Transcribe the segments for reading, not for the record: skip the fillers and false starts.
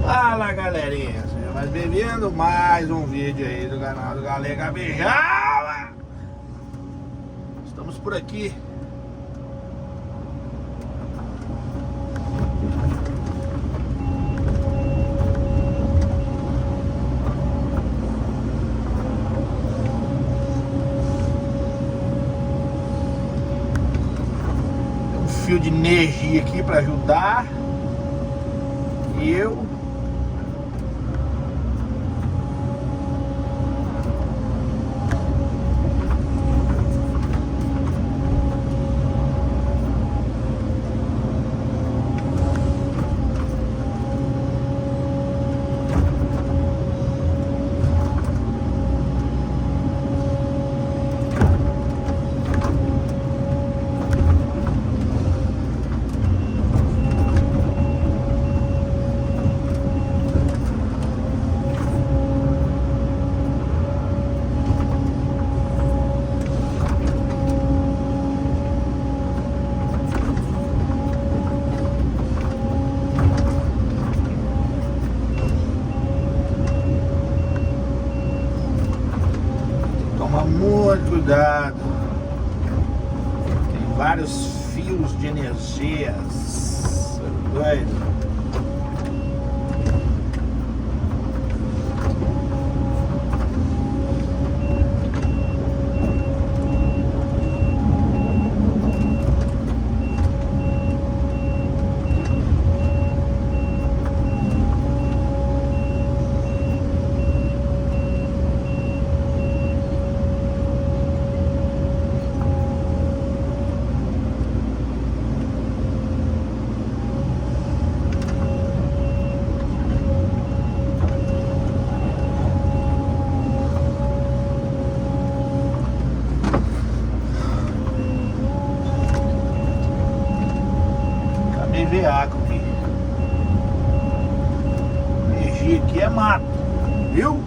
Fala, galerinha, seja mais bem-vindo mais um vídeo aí do canal do Galega Bijala. Estamos por aqui. Tem um fio de energia aqui para ajudar. E eu muito cuidado, tem vários fios de energias, doido. Ver água aqui. Energia aqui é mato, viu?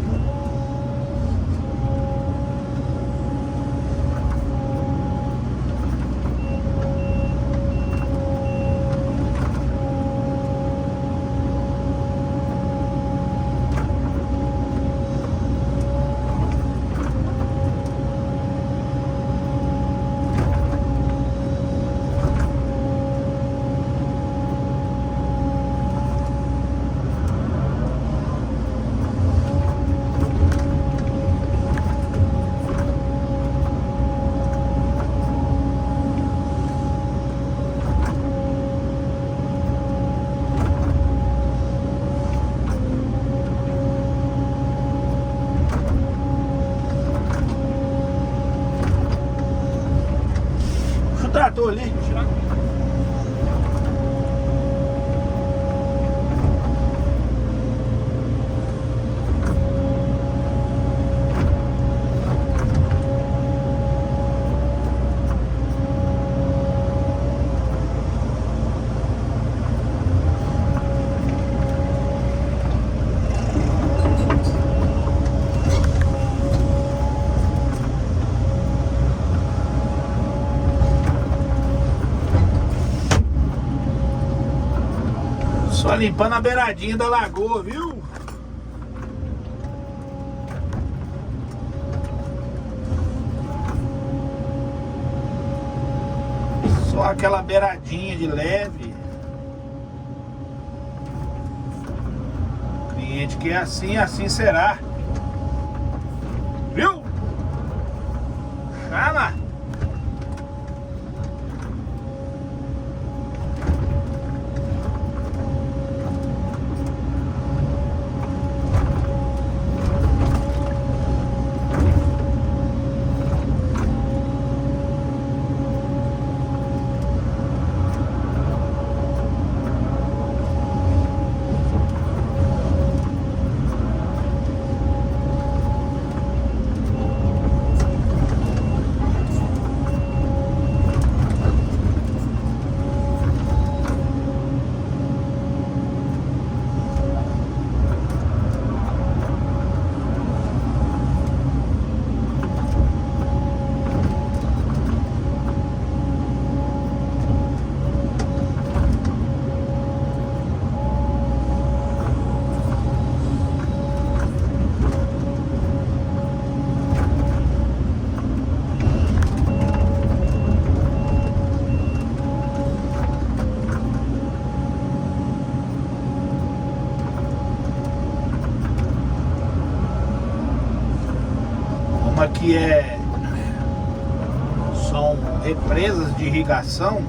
Trator ali. Só limpando a beiradinha da lagoa, viu? Só aquela beiradinha de leve. O cliente quer assim, assim será. Viu? Chama! Aqui são represas de irrigação.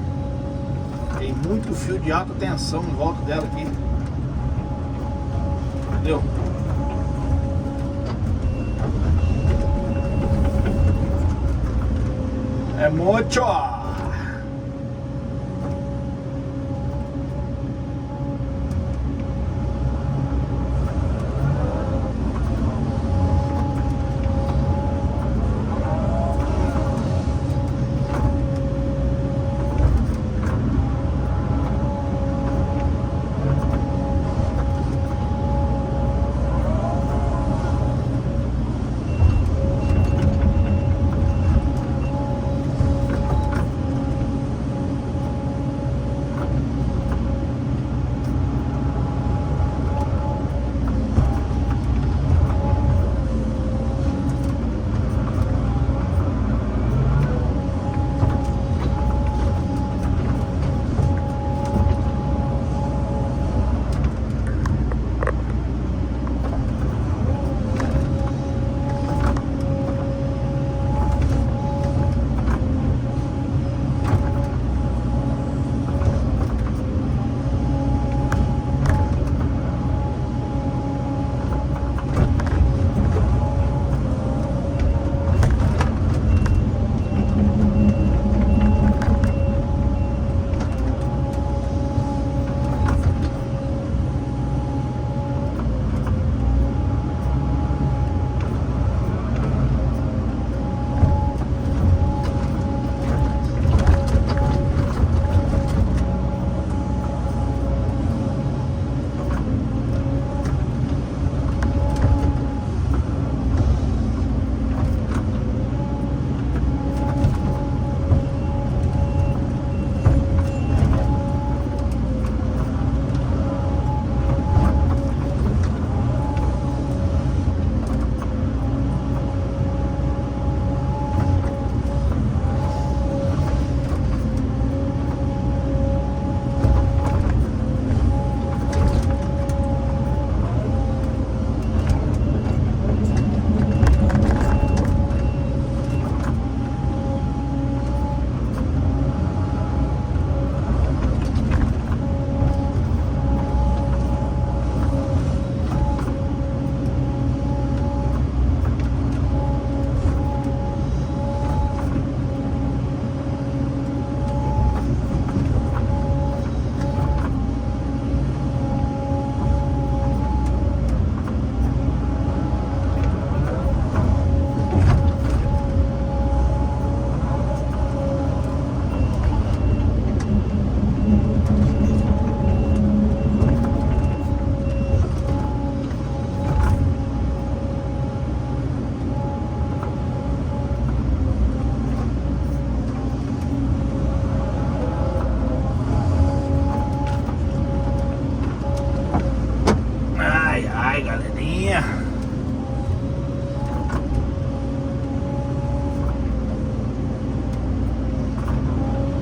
Tem muito fio de alta tensão em volta dela aqui. Entendeu? É muito.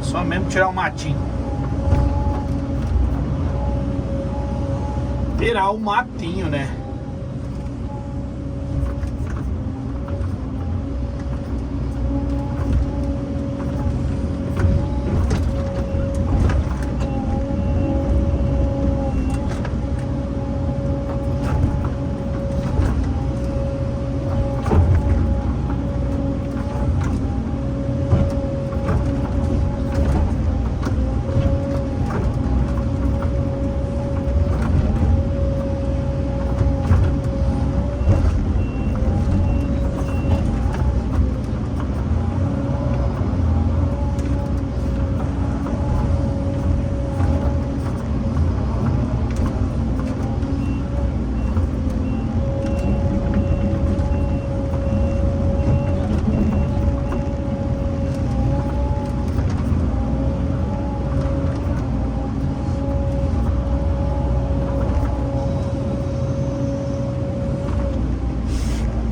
Só mesmo tirar o matinho. Tirar o matinho, né?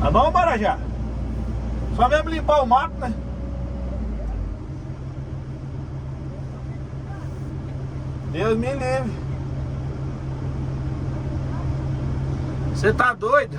Tá bom, Marajá? Só mesmo limpar o mato, né? Deus me livre. Você tá doido?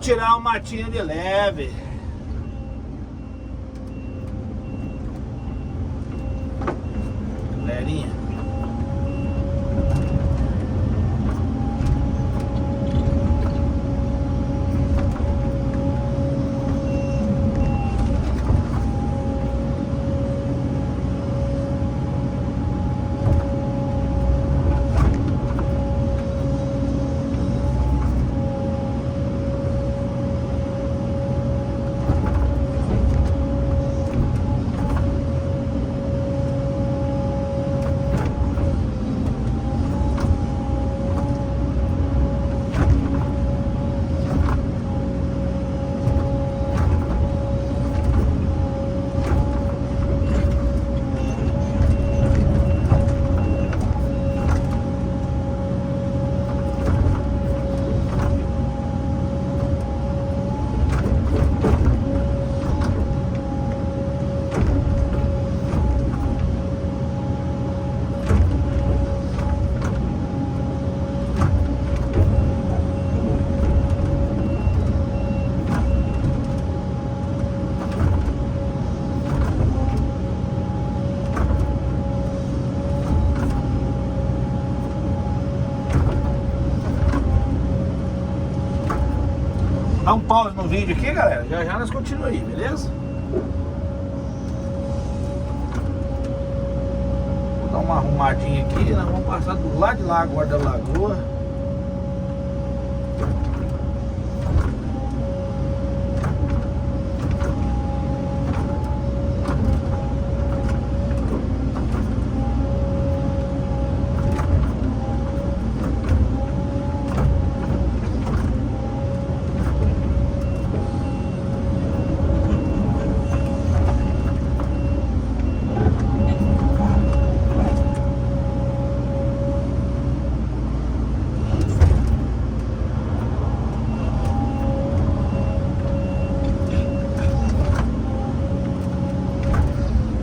tirar o matinho de leve. Galerinha. Dá um pause no vídeo aqui, galera. Já já nós continuamos aí, beleza? Vou dar uma arrumadinha aqui. Nós vamos passar do lado de lá agora da lagoa.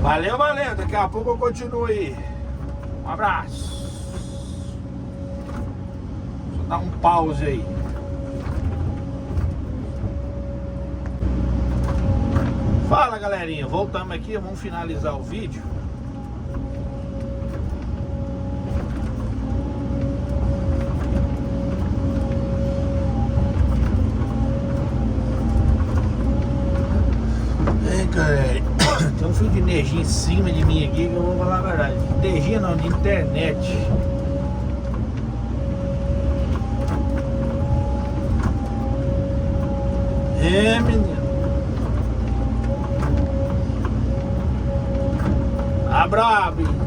Valeu, valeu. Daqui a pouco eu continuo aí. Um abraço. Deixa eu dar um pause aí. Fala, galerinha. Voltamos aqui. Vamos finalizar o vídeo. Galera, tem um fio de energia em cima de mim aqui que eu vou falar a verdade. Energia não, de internet. É, menino. Tá brabo, hein?